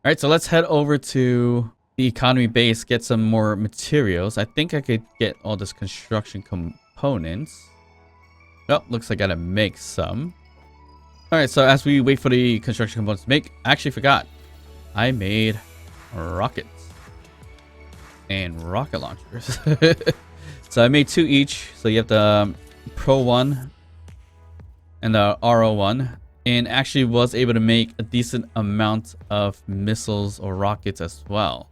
right, so let's head over to the economy base, get some more materials. I think I could get all this construction components. Oh, looks like I gotta make some. All right, so as we wait for the construction components to make, I actually forgot. I made rockets and rocket launchers. So I made 2 each. So you have the Pro 1 and the RO 1. And actually was able to make a decent amount of missiles or rockets as well.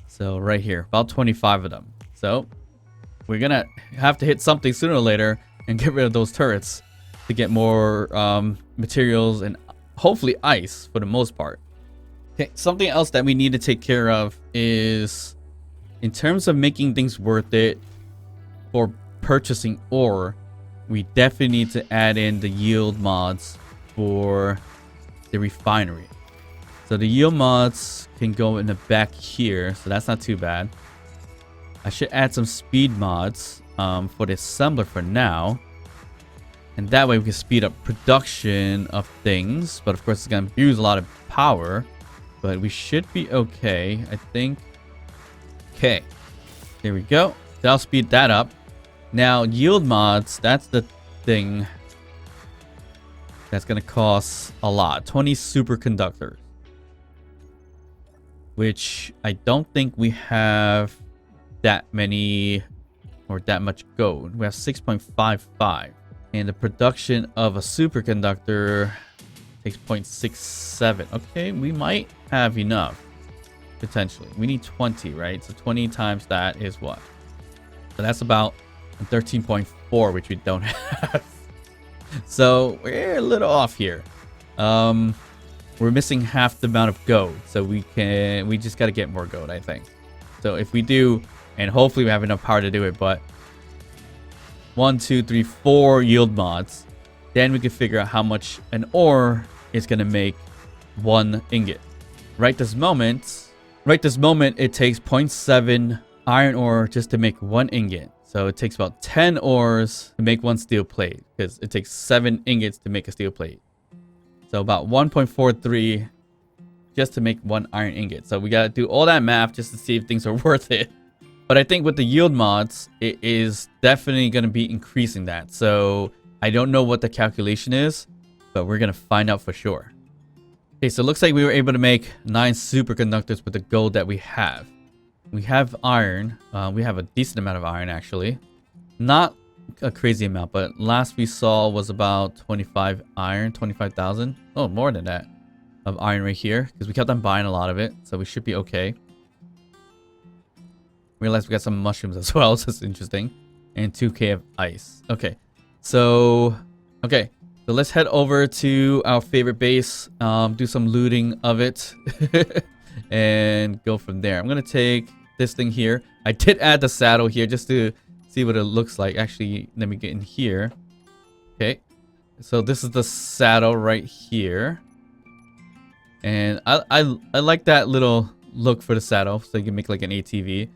So right here, about 25 of them. So we're gonna have to hit something sooner or later and get rid of those turrets to get more materials and hopefully ice for the most part. Okay, something else that we need to take care of is in terms of making things worth it for purchasing ore, we definitely need to add in the yield mods for the refinery. So the yield mods can go in the back here, so that's not too bad. I should add some speed mods for the assembler for now, and that way we can speed up production of things. But of course it's gonna use a lot of power, but we should be okay, I think. Okay, there we go. That'll speed that up. Now yield mods, that's the thing that's gonna cost a lot. 20 superconductors, which I don't think we have that many or that much gold. We have 6.55, and the production of a superconductor takes 0.67. Okay, we might have enough potentially. We need 20, right? So 20 times that is what? So that's about 13.4, which we don't have. So we're a little off here. We're missing half the amount of gold, so we just got to get more gold, I think. So if we do, and hopefully we have enough power to do it, but 1, 2, 3, 4 yield mods, then we can figure out how much an ore is going to make 1 ingot. Right this moment it takes 0.7 iron ore just to make 1 ingot. So it takes about 10 ores to make 1 steel plate, because it takes 7 ingots to make a steel plate. So about 1.43 just to make 1 iron ingot. So we got to do all that math just to see if things are worth it. But I think with the yield mods, it is definitely going to be increasing that. So I don't know what the calculation is, but we're going to find out for sure. Okay, so it looks like we were able to make 9 superconductors with the gold that we have. We have iron. We have a decent amount of iron, actually. Not a crazy amount, but last we saw was about 25 iron, 25,000. Oh, more than that of iron right here, because we kept on buying a lot of it, so we should be okay. Realize we got some mushrooms as well, so it's interesting. And 2k of ice. Okay, so let's head over to our favorite base, do some looting of it, and go from there. I'm gonna take this thing here. I did add the saddle here just to see what it looks like. Actually, let me get in here. Okay, so this is the saddle right here, and I like that little look for the saddle, so you can make like an ATV.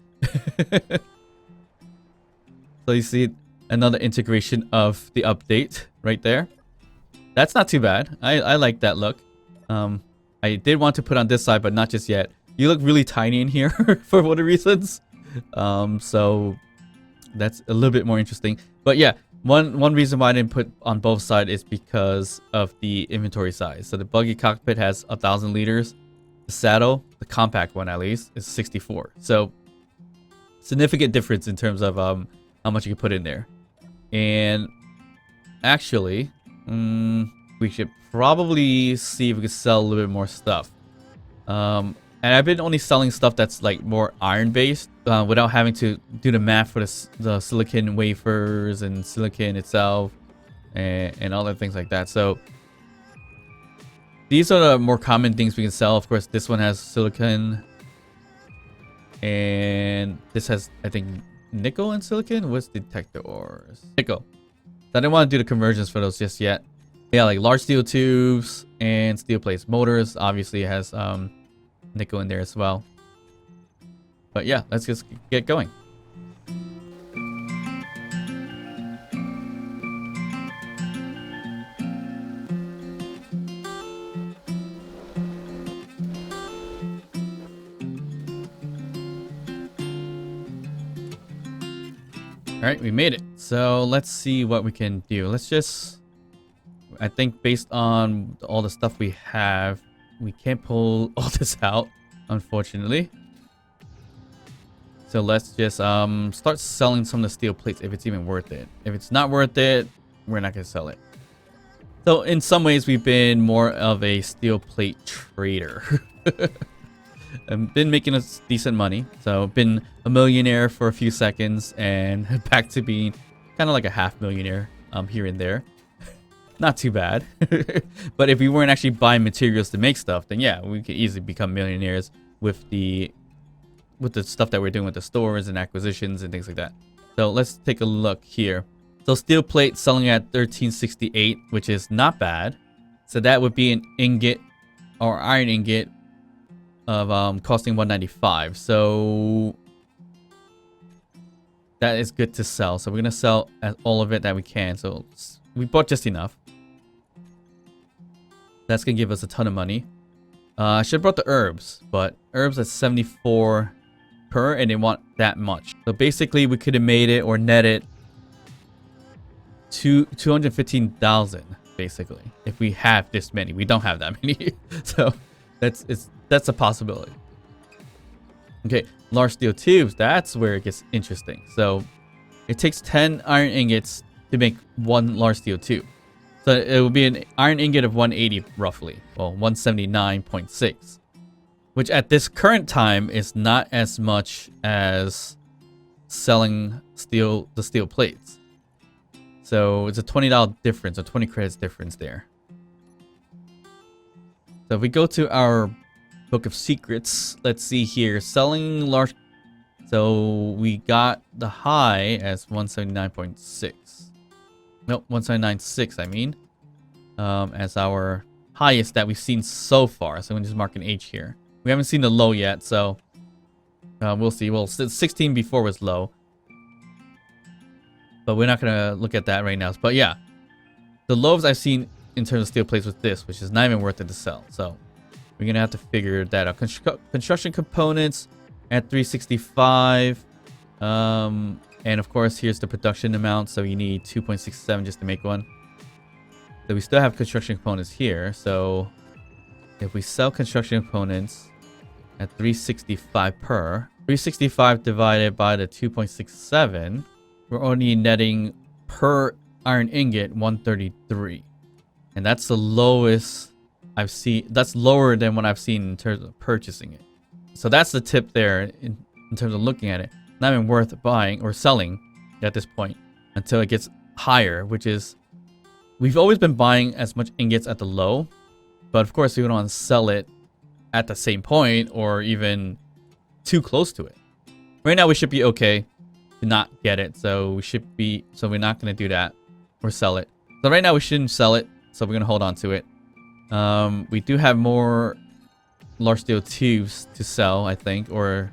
So you see another integration of the update right there. That's not too bad. I like that look. I did want to put on this side, but not just yet. You look really tiny in here for whatever reasons. So that's a little bit more interesting. But yeah, one reason why I didn't put on both sides is because of the inventory size. So the buggy cockpit has 1,000 liters. The saddle, the compact one at least, is 64. So significant difference in terms of how much you can put in there. And actually, we should probably see if we can sell a little bit more stuff. And I've been only selling stuff that's like more iron based, without having to do the math for the silicon wafers and silicon itself and other things like that. So these are the more common things we can sell. Of course, this one has silicon, and this has, I think, nickel and silicon. What's detector ores? Nickel. So I didn't want to do the conversions for those just yet. Yeah, like large steel tubes and steel plates. Motors obviously has nickel in there as well. But yeah, let's just get going. right, we made it. So let's see what we can do. Let's just, I think based on all the stuff we have, we can't pull all this out, unfortunately. So let's just start selling some of the steel plates if it's even worth it. If it's not worth it, we're not gonna sell it. So in some ways, we've been more of a steel plate trader. I've been making us decent money. So been a millionaire for a few seconds and back to being kind of like a half millionaire here and there. Not too bad. But if we weren't actually buying materials to make stuff, then yeah, we could easily become millionaires with the stuff that we're doing with the stores and acquisitions and things like that. So let's take a look here. So steel plate selling at 1368, which is not bad. So that would be an ingot or iron ingot of costing 195. So that is good to sell. So we're gonna sell all of it that we can. So we bought just enough. That's gonna give us a ton of money. I should have brought the herbs, but herbs at 74 per, and they want that much. So basically, we could have made it or netted 215,000 basically if we have this many. We don't have that many, so that's a possibility. Okay, large steel tubes. That's where it gets interesting. So it takes 10 iron ingots to make one large steel tube. So it will be an iron ingot of 180 roughly. Well, 179.6. Which at this current time is not as much as selling the steel plates. So it's a $20 difference, a 20 credits difference there. So if we go to our book of secrets, let's see here. Selling large. So we got the high as 179.6. Nope, 179.6 I mean. As our highest that we've seen so far. So I'm going to just mark an H here. We haven't seen the low yet, so we'll see. Well, 16 before was low. But we're not going to look at that right now. But yeah, the lows I've seen in terms of steel plates with this, which is not even worth it to sell. So we're going to have to figure that out. Construction components at 365. And of course, here's the production amount. So you need 2.67 just to make one. So we still have construction components here. So if we sell construction components at 365 per, 365 divided by the 2.67, we're only netting per iron ingot 133. And that's the lowest I've seen. That's lower than what I've seen in terms of purchasing it. So that's the tip there in terms of looking at it. Not even worth buying or selling at this point until it gets higher, which is, we've always been buying as much ingots at the low, but of course we don't want to sell it at the same point or even too close to it. Right now we should be okay to not get it, so we're not going to do that or sell it. So right now we shouldn't sell it, so we're going to hold on to it. We do have more large steel tubes to sell, I think, or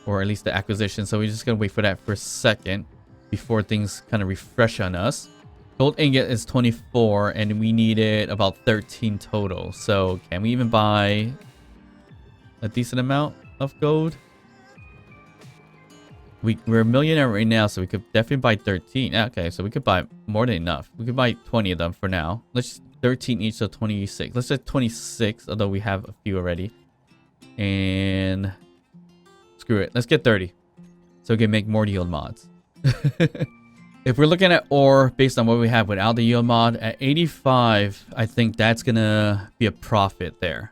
at least the acquisition. So we're just going to wait for that for a second before things kind of refresh on us. Gold ingot is 24 and we needed about 13 total. So can we even buy a decent amount of gold? We're a millionaire right now, so we could definitely buy 13. Okay, so we could buy more than enough. We could buy 20 of them for now. Let's just 13 each, so 26. Let's say 26, although we have a few already. And screw it. Let's get 30. So we can make more yield mods. If we're looking at ore based on what we have without the yield mod, at 85, I think that's going to be a profit there.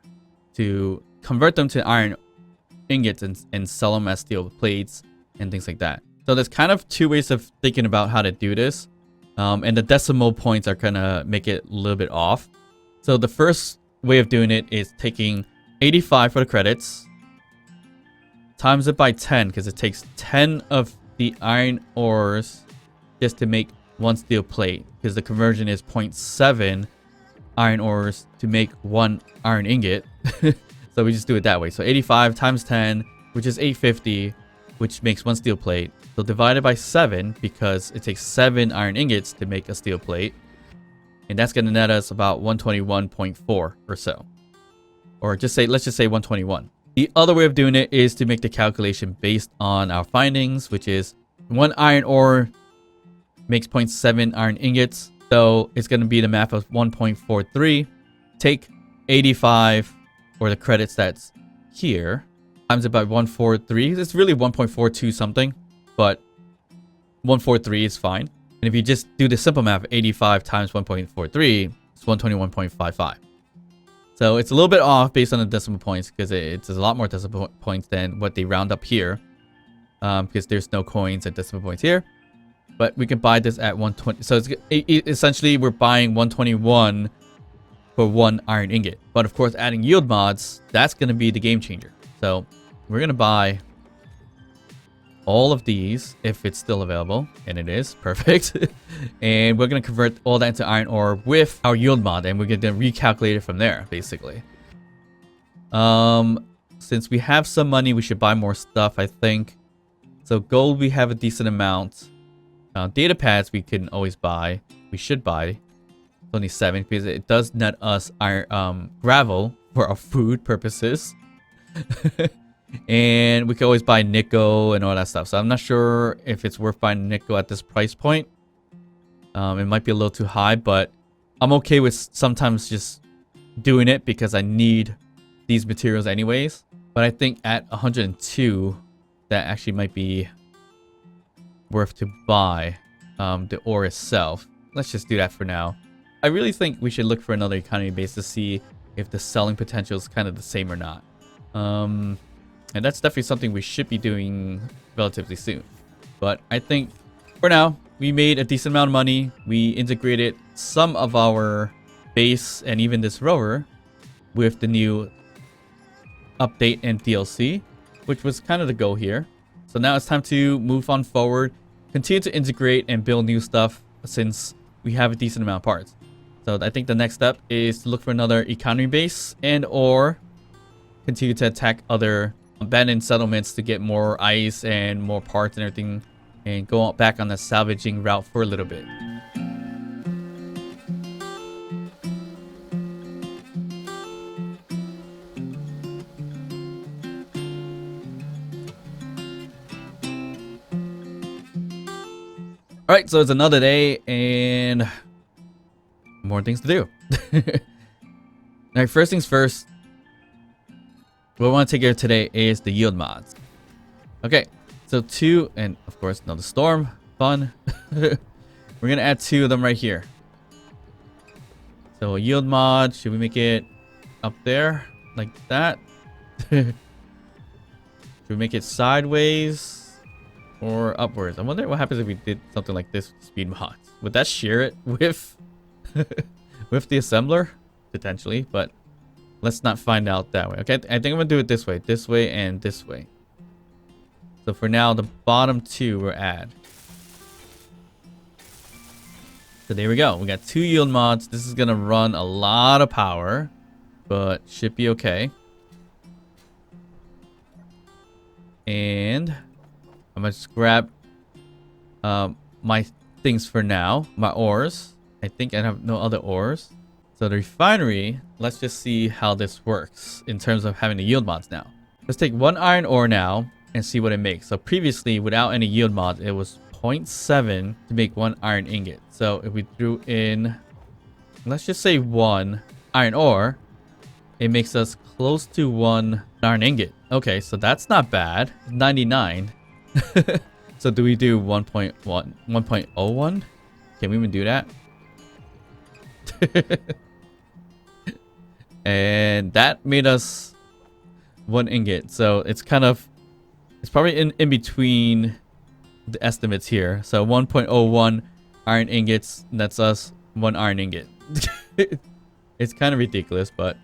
To convert them to iron ingots and sell them as steel plates and things like that. So there's kind of two ways of thinking about how to do this. And the decimal points are going to make it a little bit off. So the first way of doing it is taking 85 for the credits, times it by 10, because it takes 10 of the iron ores just to make one steel plate, because the conversion is 0.7 iron ores to make one iron ingot. So we just do it that way. So 85 times 10, which is 850, which makes one steel plate. So divided by 7, because it takes 7 iron ingots to make a steel plate. And that's going to net us about 121.4 or so. Or just say, let's just say 121. The other way of doing it is to make the calculation based on our findings, which is 1 iron ore makes 0.7 iron ingots. So it's going to be the math of 1.43. Take 85, or the credits that's here, times it by 143. It's really 1.42 something, but 143 is fine. And if you just do the simple math, 85 times 1.43, it's 121.55. So it's a little bit off based on the decimal points, because it's a lot more decimal points than what they round up here, because there's no coins and decimal points here. But we can buy this at 120. So essentially we're buying 121 for 1 iron ingot. But of course, adding yield mods, that's going to be the game changer. So we're going to buy all of these if it's still available, and it is perfect. And we're going to convert all that into iron ore with our yield mod, and we're going to recalculate it from there, basically. Since we have some money, we should buy more stuff, I think. So gold, we have a decent amount. Data pads we can always buy. We should buy. It's only 7 because it does net us iron, gravel for our food purposes. And we can always buy nickel and all that stuff. So I'm not sure if it's worth buying nickel at this price point. It might be a little too high, but I'm okay with sometimes just doing it because I need these materials anyways. But I think at 102, that actually might be worth to buy the ore itself. Let's just do that for now. I really think we should look for another economy base to see if the selling potential is kind of the same or not. And that's definitely something we should be doing relatively soon. But I think for now, we made a decent amount of money. We integrated some of our base and even this rover with the new update and DLC, which was kind of the goal here. So now it's time to move on forward, continue to integrate and build new stuff since we have a decent amount of parts. So I think the next step is to look for another economy base and or continue to attack other abandoned settlements to get more ice and more parts and everything, and go back on the salvaging route for a little bit. Alright, so it's another day and more things to do. Alright, first things first. What I want to take care of today is the yield mods. Okay, so 2, and of course another storm. Fun. We're going to add 2 of them right here. So a yield mod, should we make it up there like that? Should we make it sideways or upwards? I wonder what happens if we did something like this with speed mods. Would that share it with with the assembler? Potentially, but let's not find out that way. Okay, I think I'm gonna do it this way, and this way. So for now, the bottom 2 we'll add. So there we go. We got 2 yield mods. This is gonna run a lot of power, but should be okay. And I'm gonna just grab my things for now, my ores. I think I have no other ores. So the refinery, let's just see how this works in terms of having the yield mods now. Let's take 1 iron ore now and see what it makes. So previously, without any yield mods, it was 0.7 to make 1 iron ingot. So if we threw in, let's just say 1 iron ore, it makes us close to 1 iron ingot. Okay, so that's not bad. 99. So do we do 1.1, 1.01? Can we even do that? And that made us 1 ingot. So it's kind of, it's probably in between the estimates here. So 1.01 iron ingots, that's us 1 iron ingot. It's kind of ridiculous, but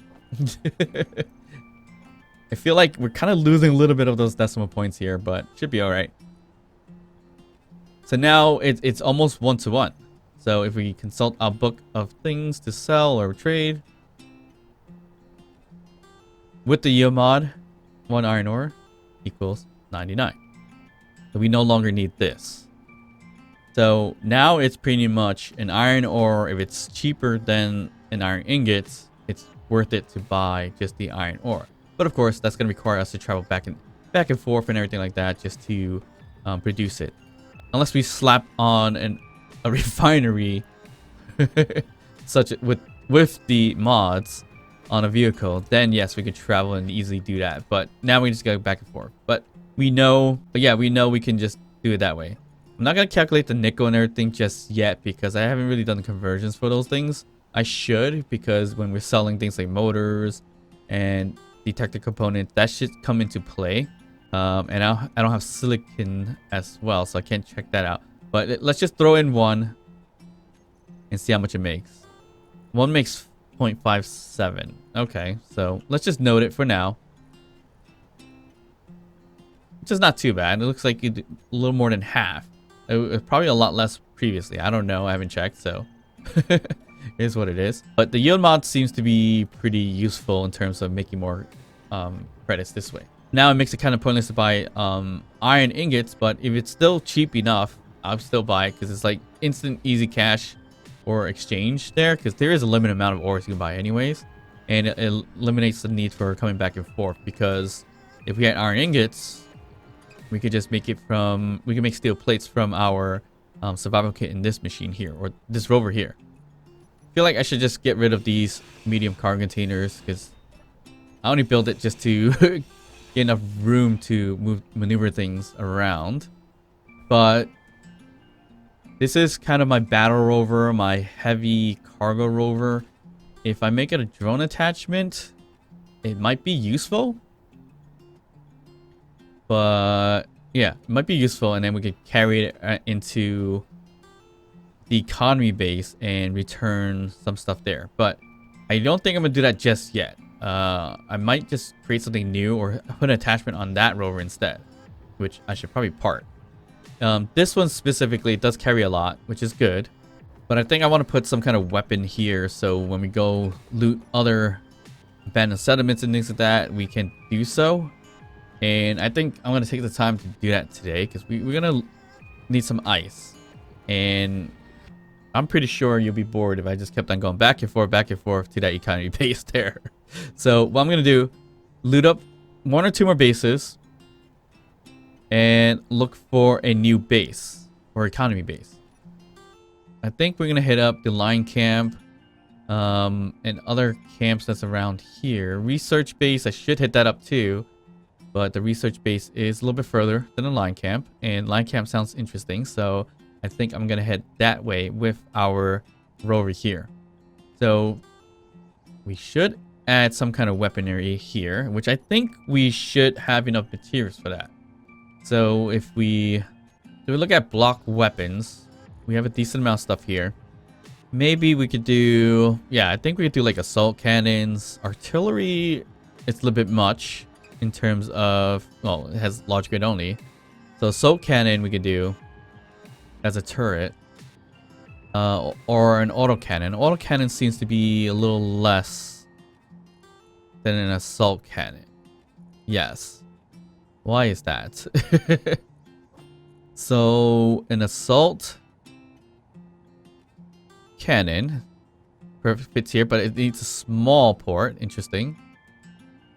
I feel like we're kind of losing a little bit of those decimal points here, but should be all right. So now it's almost 1-to-1. So if we consult our book of things to sell or trade, with the yield mod, 1 iron ore equals 99. So we no longer need this. So now it's pretty much an iron ore. If it's cheaper than an iron ingot, it's worth it to buy just the iron ore. But of course, that's going to require us to travel back and forth and everything like that just to produce it. Unless we slap on a refinery such with the mods on a vehicle, then yes, we could travel and easily do that. But now we just go back and forth. But we know we can just do it that way. I'm not gonna calculate the nickel and everything just yet because I haven't really done the conversions for those things. I should, because when we're selling things like motors and detector components, that should come into play. And I don't have silicon as well, so I can't check that out. But let's just throw in one and see how much it makes. One makes 0.57. Okay, so let's just note it for now. Which is not too bad. It looks like a little more than half. It was probably a lot less previously. I don't know. I haven't checked, so it is what it is. But the yield mod seems to be pretty useful in terms of making more credits this way. Now it makes it kind of pointless to buy iron ingots, but if it's still cheap enough, I'll still buy it because it's like instant easy cash or exchange there, because there is a limited amount of ores you can buy anyways, and it eliminates the need for coming back and forth. Because if we had iron ingots, we could just make it from, we can make steel plates from our survival kit in this machine here, or this rover here. I feel like I should just get rid of these medium cargo containers because I only built it just to get enough room to maneuver things around. But this is kind of my battle rover, my heavy cargo rover. If I make it a drone attachment, it might be useful. But yeah, it might be useful, and then we could carry it into the economy base and return some stuff there. But I don't think I'm gonna do that just yet. I might just create something new or put an attachment on that rover instead, which I should probably part. This one specifically does carry a lot, which is good. But I think I want to put some kind of weapon here, so when we go loot other abandoned settlements and things like that, we can do so. And I think I'm going to take the time to do that today, because we're going to need some ice. And I'm pretty sure you'll be bored if I just kept on going back and forth to that economy base there. So what I'm going to do, loot up 1 or 2 more bases and look for a new base or economy base. I think we're going to hit up the line camp and other camps that's around here. Research base, I should hit that up too. But the research base is a little bit further than the line camp. And line camp sounds interesting. So I think I'm going to head that way with our rover here. So we should add some kind of weaponry here, which I think we should have enough materials for that. So if we look at block weapons, we have a decent amount of stuff here. Maybe we could do, yeah, I think we could do like assault cannons. Artillery, it's a little bit much in terms of, well, it has large grade only. So assault cannon we could do as a turret, or an autocannon. Autocannon seems to be a little less than an assault cannon. Yes. Why is that? So an assault cannon perfect fits here, but it needs a small port. Interesting.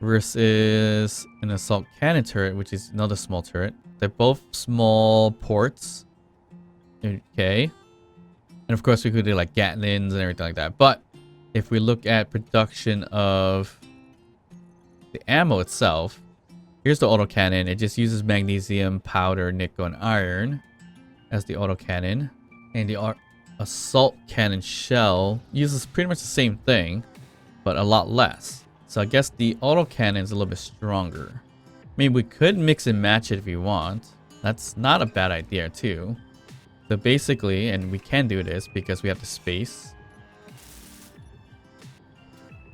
Versus an assault cannon turret, which is another small turret. They're both small ports. Okay. And of course we could do like Gatlins and everything like that. But if we look at production of the ammo itself, here's the autocannon. It just uses magnesium, powder, nickel, and iron as the autocannon. And the assault cannon shell uses pretty much the same thing, but a lot less. So I guess the autocannon is a little bit stronger. I mean, we could mix and match it if we want. That's not a bad idea too. So basically, and we can do this because we have the space,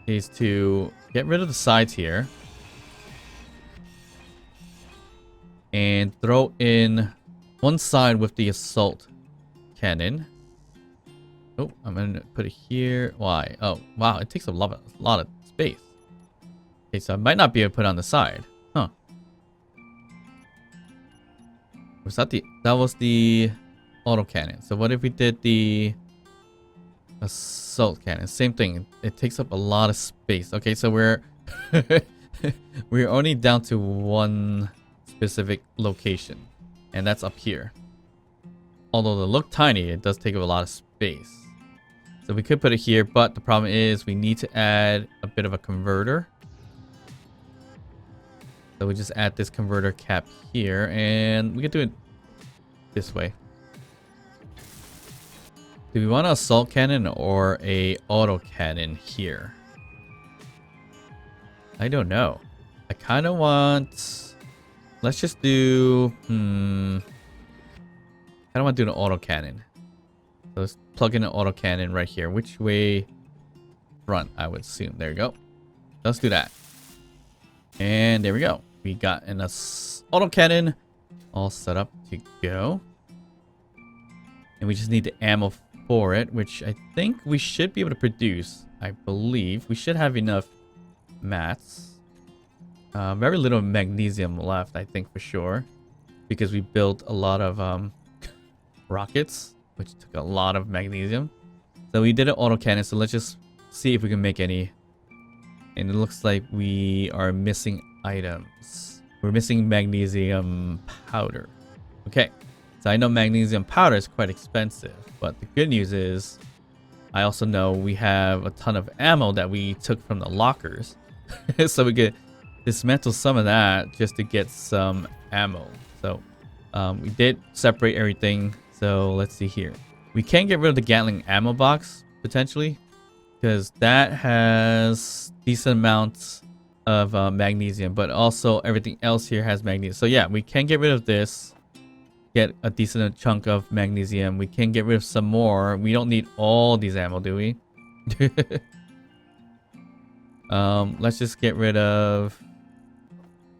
is to get rid of the sides here and throw in one side with the assault cannon. Oh, I'm gonna put it here. Why? Oh, wow, it takes a lot of space. Okay, so I might not be able to put it on the side. Huh. Was that was the autocannon. So what if we did the assault cannon? Same thing. It takes up a lot of space. Okay, so we're we're only down to one specific location, and that's up here. although they look tiny, it does take up a lot of space. So we could put it here, but the problem is we need to add a bit of a converter. So we just add this converter cap here, and we could do it this way. Do we want an assault cannon or a auto cannon here? I don't know. I kind of want... Let's just do... I don't want to do an auto cannon. So let's plug in an auto cannon right here. Which way? Front, I would assume. There you go. Let's do that. And there we go. We got an auto cannon all set up to go. And we just need the ammo for it, which I think we should be able to produce. I believe we should have enough mats. Very little magnesium left, I think, for sure, because we built a lot of rockets, which took a lot of magnesium. So we did an auto cannon, so let's just see if we can make any. And it looks like we are missing items. We're missing magnesium powder. Okay, so I know magnesium powder is quite expensive, but the good news is I also know we have a ton of ammo that we took from the lockers. So we could dismantle some of that just to get some ammo. So we did separate everything. So let's see here. We can get rid of the Gatling ammo box potentially, because that has decent amounts of magnesium, but also everything else here has magnesium. So yeah, we can get rid of this, get a decent chunk of magnesium. We can get rid of some more. We don't need all these ammo, do we? Let's just get rid of...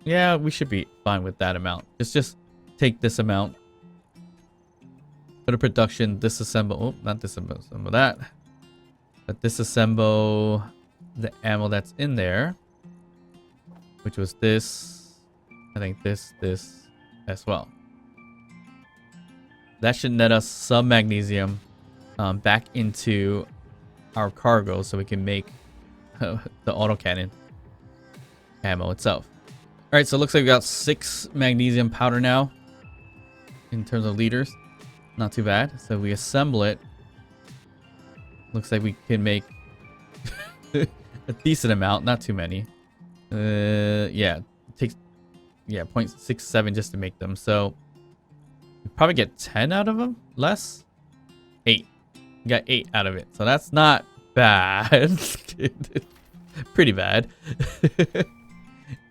Yeah, we should be fine with that amount. Just take this amount. Go to production, disassemble. Oh, not disassemble, assemble that. But disassemble the ammo that's in there, which was this. I think this as well. That should net us some magnesium back into our cargo, so we can make the autocannon ammo itself. All right, so it looks like we got 6 magnesium powder now in terms of liters. Not too bad. So we assemble it. Looks like we can make a decent amount, not too many. Yeah, it takes 0.67 just to make them. So we probably get 10 out of them, less. 8. We got 8 out of it, so that's not bad. Pretty bad.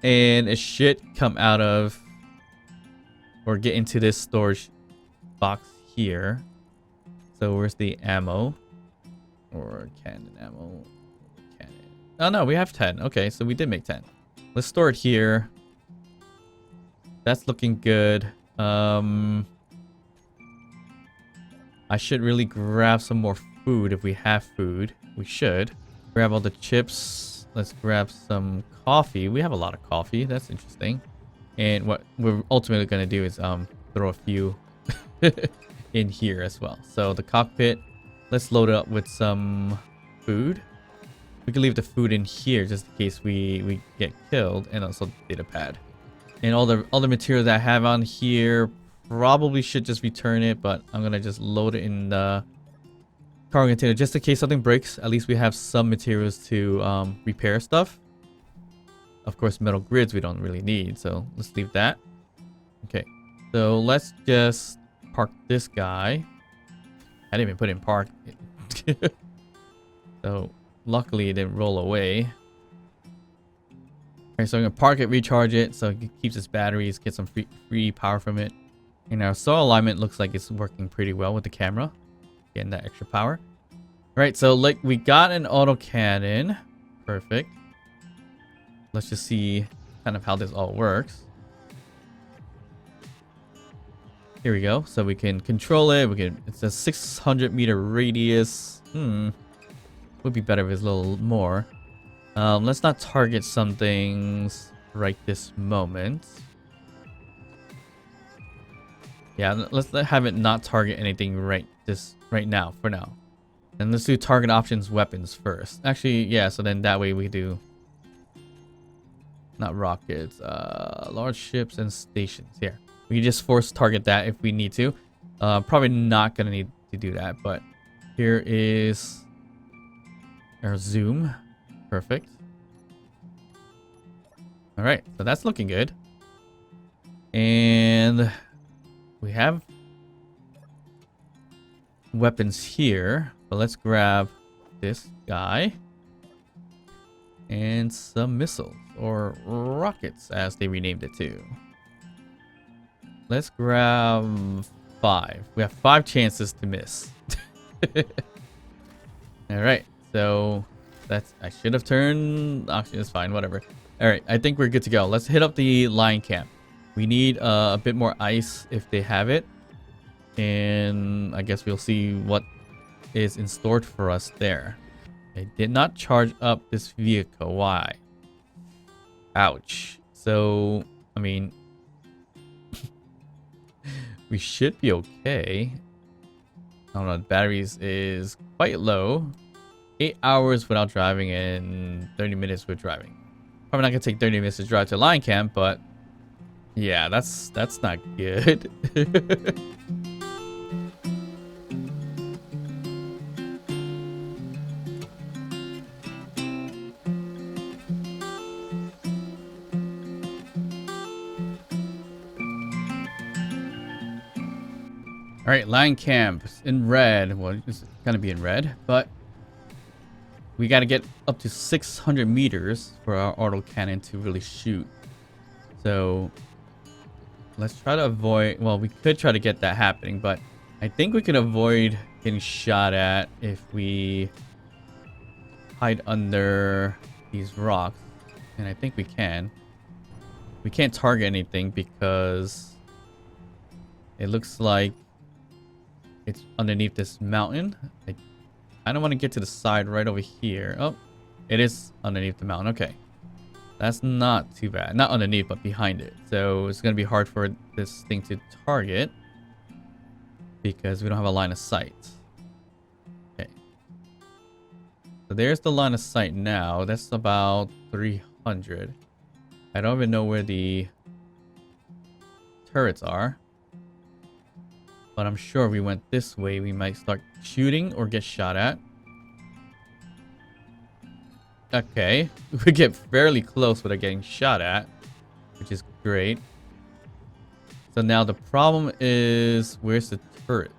And it should come out of, or get into this storage box here. So where's the ammo? Or cannon ammo? Cannon. Oh no, we have 10. Okay, so we did make 10. Let's store it here. That's looking good. I should really grab some more food if we have food. We should. Grab all the chips. Let's grab some coffee. We have a lot of coffee. That's interesting. And what we're ultimately going to do is throw a few in here as well. So the cockpit, let's load it up with some food. We can leave the food in here just in case we get killed, and also the data pad. And all the other material that I have on here, probably should just return it, but I'm gonna just load it in the cargo container just in case something breaks. At least we have some materials to repair stuff. Of course, metal grids we don't really need, so let's leave that. Okay, so let's just park this guy. I didn't even put in park. So luckily it didn't roll away. Alright, so I'm gonna park it, recharge it so it keeps its batteries, get some free power from it. And our soil alignment looks like it's working pretty well with the camera, getting that extra power. Alright, so like we got an auto cannon. Perfect. Let's just see kind of how this all works. Here we go. So we can control it. It's a 600-meter radius. Would be better if it's a little more. Let's not target some things right this moment. Yeah, let's have it not target anything right now for now. And let's do target options weapons first. Actually, yeah, so then that way we do not rockets, large ships and stations. Here, we can just force target that if we need to. Probably not gonna need to do that, but here is our zoom. Perfect. All right, so that's looking good. And we have weapons here, but let's grab this guy and some missiles, or rockets as they renamed it too. Let's grab 5. We have 5 chances to miss. All right, so that's, I should have turned oxygen. It's fine, whatever. All right, I think we're good to go. Let's hit up the lion camp. We need a bit more ice if they have it, and I guess we'll see what is in store for us there. I did not charge up this vehicle. Why? Ouch. So, I mean, we should be okay. I don't know. The batteries is quite low. 8 hours without driving and 30 minutes with driving. Probably not gonna take 30 minutes to drive to Lion Camp, but yeah, that's not good. All right, Lion Camp in red. Well, it's gonna be in red, but we got to get up to 600 meters for our auto cannon to really shoot. So let's try to avoid, well, we could try to get that happening, but I think we can avoid getting shot at if we hide under these rocks. And I think we can. We can't target anything because it looks like it's underneath this mountain. I don't want to get to the side right over here. Oh, it is underneath the mountain. Okay. That's not too bad. Not underneath, but behind it. So it's going to be hard for this thing to target because we don't have a line of sight. Okay. So there's the line of sight now. That's about 300. I don't even know where the turrets are. But I'm sure if we went this way, we might start shooting or get shot at. Okay. We get fairly close without getting shot at, which is great. So now the problem is, where's the turret?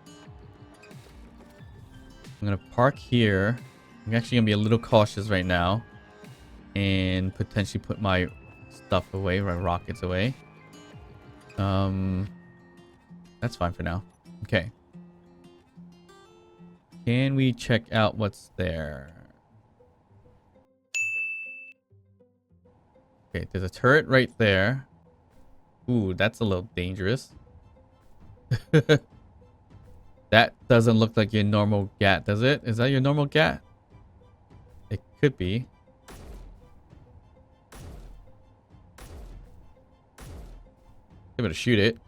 I'm going to park here. I'm actually going to be a little cautious right now. And potentially put my stuff away, my rockets away. That's fine for now. Okay. Can we check out what's there? Okay, there's a turret right there. Ooh, that's a little dangerous. That doesn't look like your normal GAT, does it? Is that your normal GAT? It could be. Give it a shoot it.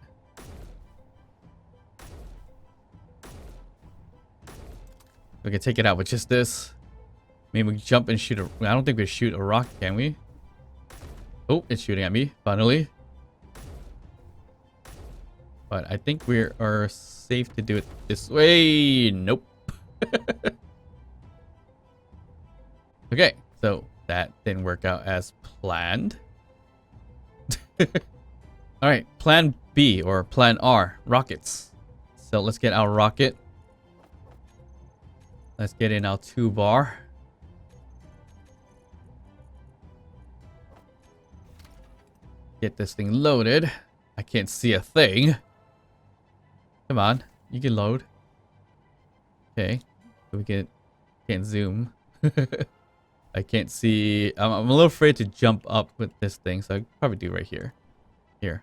We can take it out with just this. Maybe we jump and shoot a... I don't think we shoot a rock, can we? Oh, it's shooting at me, finally. But I think we are safe to do it this way. Nope. Okay, so that didn't work out as planned. Alright, plan B or plan R, rockets. So let's get our rocket. Let's get in our 2-bar. Get this thing loaded. I can't see a thing. Come on, you can load. Okay, so we can't zoom. I can't see. I'm a little afraid to jump up with this thing, so I'll probably do right here. Here.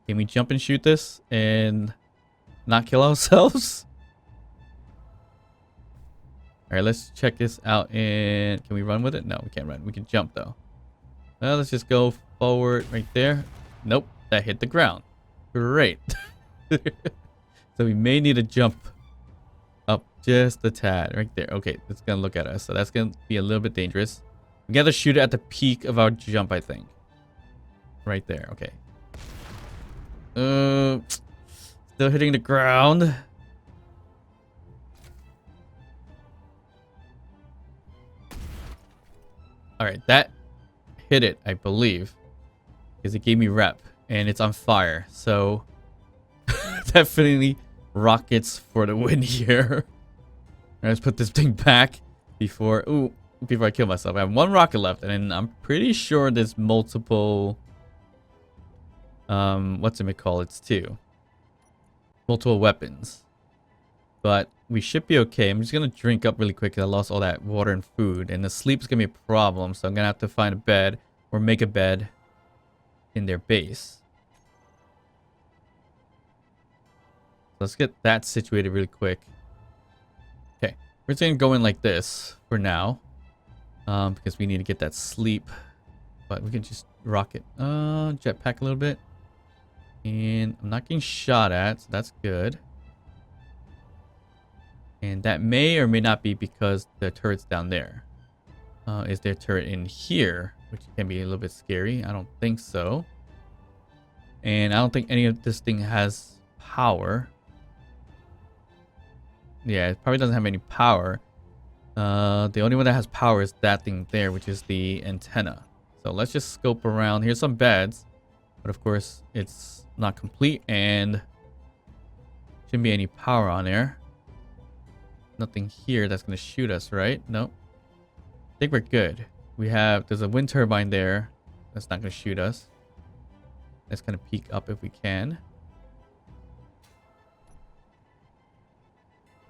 Can we jump and shoot this and not kill ourselves? All right, let's check this out. And can we run with it? No, we can't run. We can jump though. Well, let's just go forward right there. Nope, that hit the ground. Great. So we may need to jump up just a tad right there. Okay, it's gonna look at us, so that's gonna be a little bit dangerous. We gotta shoot it at the peak of our jump, I think. Right there. Okay. Still hitting the ground. Alright, that hit it, I believe. Because it gave me rep. And it's on fire. So, definitely rockets for the win here. Let's put this thing back before I kill myself. I have one rocket left, and I'm pretty sure there's multiple what's it called? It's two. Multiple weapons. But we should be okay. I'm just gonna drink up really quick because I lost all that water and food, and the sleep's gonna be a problem, so I'm gonna have to find a bed or make a bed in their base. Let's get that situated really quick. Okay, we're just gonna go in like this for now, because we need to get that sleep. But we can just rocket, jetpack a little bit, and I'm not getting shot at, so that's good. And that may or may not be because the turret's down there. Is there a turret in here, which can be a little bit scary? I don't think so. And I don't think any of this thing has power. Yeah, it probably doesn't have any power. The only one that has power is that thing there, which is the antenna. So let's just scope around. Here's some beds, but of course it's not complete and shouldn't be any power on there. Nothing here that's going to shoot us, right? Nope. I think we're good. There's a wind turbine there that's not going to shoot us. Let's kind of peek up if we can.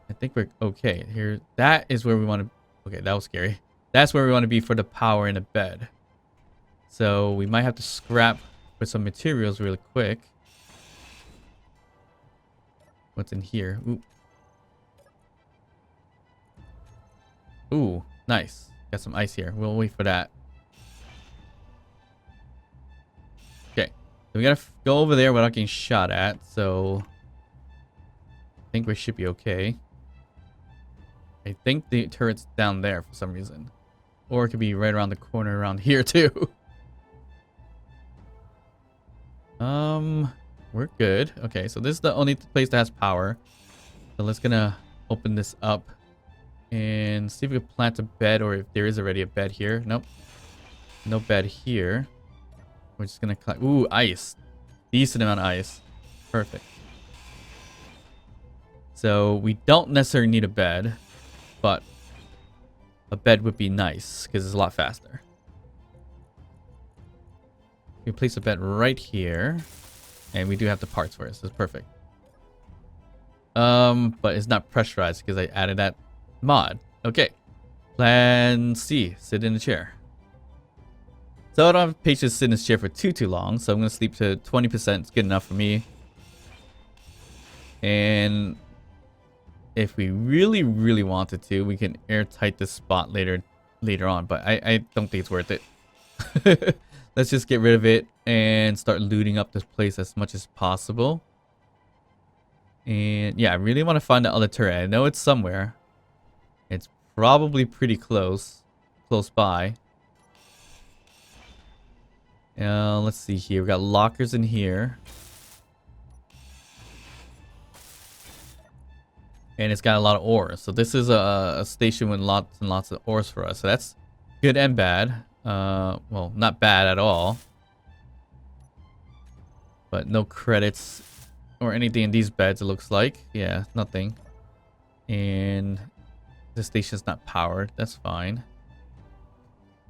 I think we're okay. Here, that is where we want to... Okay, that was scary. That's where we want to be for the power in the bed. So we might have to scrap for some materials really quick. What's in here? Ooh, nice. Got some ice here. We'll wait for that. Okay. So we gotta go over there without getting shot at. So I think we should be okay. I think the turret's down there for some reason. Or it could be right around the corner around here too. We're good. Okay, so this is the only place that has power. So let's gonna open this up and see if we can plant a bed, or if there is already a bed here. Nope. No bed here. We're just gonna collect... Ooh, ice. Decent amount of ice. Perfect. So we don't necessarily need a bed, but a bed would be nice because it's a lot faster. We place a bed right here, and we do have the parts for it, so it's perfect. But it's not pressurized because I added that mod. Okay. Plan C, sit in the chair. So I don't have patience to sit in this chair for too long, so I'm gonna sleep to 20%. It's good enough for me. And if we really wanted to, we can airtight this spot later on, but I don't think it's worth it. Let's just get rid of it and start looting up this place as much as possible. And yeah, I really want to find the other turret. I know it's somewhere. It's probably pretty close by. Let's see here. We got lockers in here. And it's got a lot of ores. So this is a station with lots and lots of ores for us. So that's good and bad. Well, not bad at all. But no credits or anything in these beds, it looks like. Yeah, nothing. And the station's not powered. That's fine.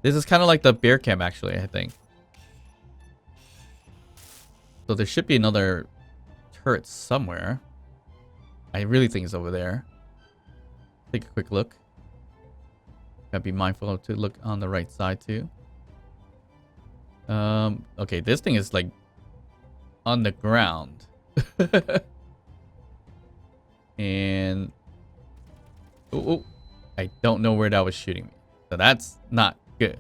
This is kind of like the bear camp, actually, I think. So there should be another turret somewhere. I really think it's over there. Take a quick look. Gotta be mindful to look on the right side too. Okay, this thing is like on the ground. And I don't know where that was shooting me. So that's not good.